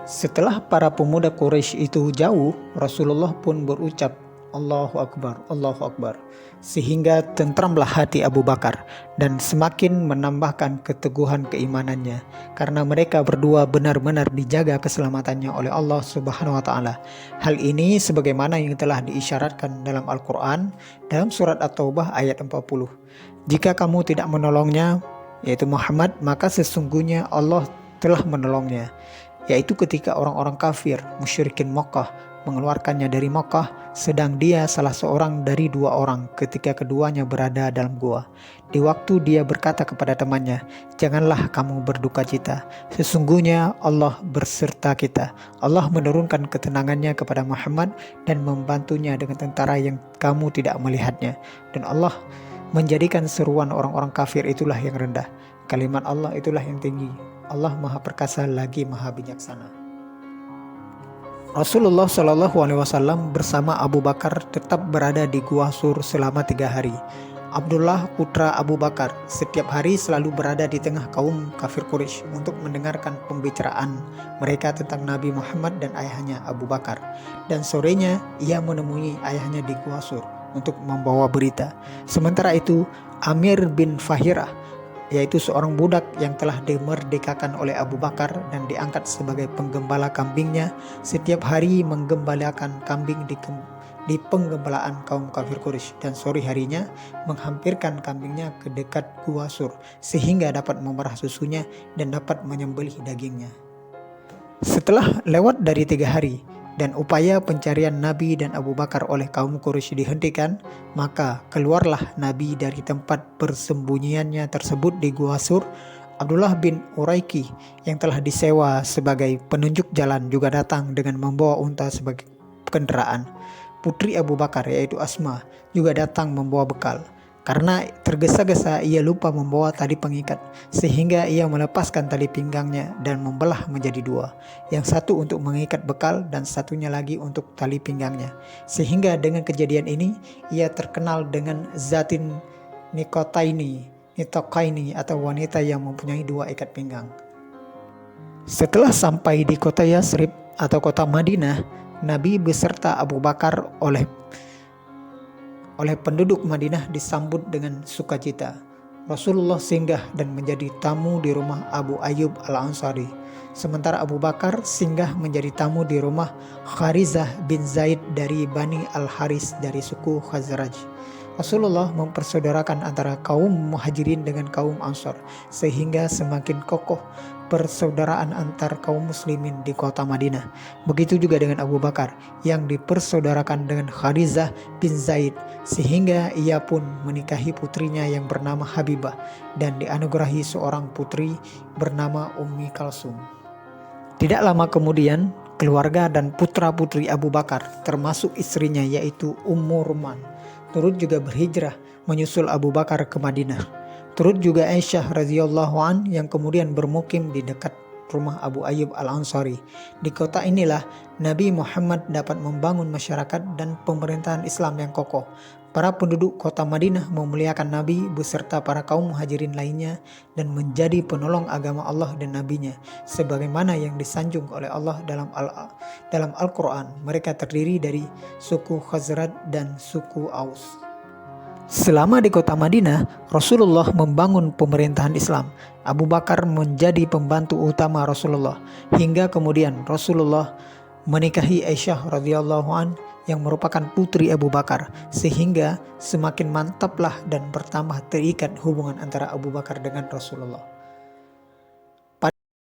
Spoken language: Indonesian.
Setelah para pemuda Quraisy itu jauh, Rasulullah pun berucap, Allahu Akbar, Allahu Akbar. Sehingga tentramlah hati Abu Bakar dan semakin menambahkan keteguhan keimanannya. Karena mereka berdua benar-benar dijaga keselamatannya oleh Allah Subhanahu wa Ta'ala. Hal ini sebagaimana yang telah diisyaratkan dalam Al-Quran dalam surat At-Taubah ayat 40. Jika kamu tidak menolongnya, yaitu Muhammad, maka sesungguhnya Allah telah menolongnya, yaitu ketika orang-orang kafir musyrikin Makkah mengeluarkannya dari Makkah, sedang dia salah seorang dari dua orang ketika keduanya berada dalam gua. Di waktu dia berkata kepada temannya, janganlah kamu berduka cita, sesungguhnya Allah berserta kita. Allah menurunkan ketenangannya kepada Muhammad dan membantunya dengan tentara yang kamu tidak melihatnya. Dan Allah menjadikan seruan orang-orang kafir itulah yang rendah, kalimat Allah itulah yang tinggi. Allah Maha Perkasa lagi Maha Bijaksana. Rasulullah SAW bersama Abu Bakar tetap berada di Gua Sur selama 3 hari. Abdullah putra Abu Bakar setiap hari selalu berada di tengah kaum kafir Quraisy untuk mendengarkan pembicaraan mereka tentang Nabi Muhammad dan ayahnya Abu Bakar. Dan sorenya ia menemui ayahnya di Gua Sur untuk membawa berita. Sementara itu Amir bin Fahirah, yaitu seorang budak yang telah dimerdekakan oleh Abu Bakar dan diangkat sebagai penggembala kambingnya, setiap hari menggembalakan kambing di penggembalaan kaum kafir Quraisy, dan sore harinya menghampirkan kambingnya ke dekat Gua Sur sehingga dapat memerah susunya dan dapat menyembelih dagingnya. Setelah lewat dari 3 hari dan upaya pencarian Nabi dan Abu Bakar oleh kaum Quraisy dihentikan, maka keluarlah Nabi dari tempat persembunyiannya tersebut di Gua Sur. Abdullah bin Uraiki yang telah disewa sebagai penunjuk jalan juga datang dengan membawa unta sebagai kendaraan. Putri Abu Bakar yaitu Asma juga datang membawa bekal. Karena tergesa-gesa ia lupa membawa tali pengikat, sehingga ia melepaskan tali pinggangnya dan membelah menjadi 2. Yang satu untuk mengikat bekal dan satunya lagi untuk tali pinggangnya. Sehingga dengan kejadian ini ia terkenal dengan Zatin Nitokaini atau wanita yang mempunyai 2 ikat pinggang. Setelah sampai di kota Yasrib atau kota Madinah, Nabi beserta Abu Bakar oleh penduduk Madinah disambut dengan sukacita. Rasulullah singgah dan menjadi tamu di rumah Abu Ayyub Al-Ansari. Sementara Abu Bakar singgah menjadi tamu di rumah Kharizah bin Zaid dari Bani Al-Haris dari suku Khazraj. Rasulullah mempersaudarakan antara kaum Muhajirin dengan kaum Ansar, sehingga semakin kokoh persaudaraan antar kaum muslimin di kota Madinah. Begitu juga dengan Abu Bakar yang dipersaudarakan dengan Kharizah bin Zaid, sehingga ia pun menikahi putrinya yang bernama Habibah dan dianugerahi seorang putri bernama Ummi Kalsum. Tidak lama kemudian, keluarga dan putra-putri Abu Bakar termasuk istrinya yaitu Ummu Ruman turut juga berhijrah menyusul Abu Bakar ke Madinah. Turut juga Aisyah radhiyallahu an yang kemudian bermukim di dekat rumah Abu Ayyub Al-Ansari. Di kota inilah Nabi Muhammad dapat membangun masyarakat dan pemerintahan Islam yang kokoh. Para penduduk kota Madinah memuliakan Nabi beserta para kaum muhajirin lainnya dan menjadi penolong agama Allah dan Nabinya. Sebagaimana yang disanjung oleh Allah dalam Al-Quran, mereka terdiri dari suku Khazraj dan suku Aus. Selama di kota Madinah, Rasulullah membangun pemerintahan Islam. Abu Bakar menjadi pembantu utama Rasulullah, hingga kemudian Rasulullah menikahi Aisyah radhiyallahu an yang merupakan putri Abu Bakar, sehingga semakin mantaplah dan bertambah terikat hubungan antara Abu Bakar dengan Rasulullah.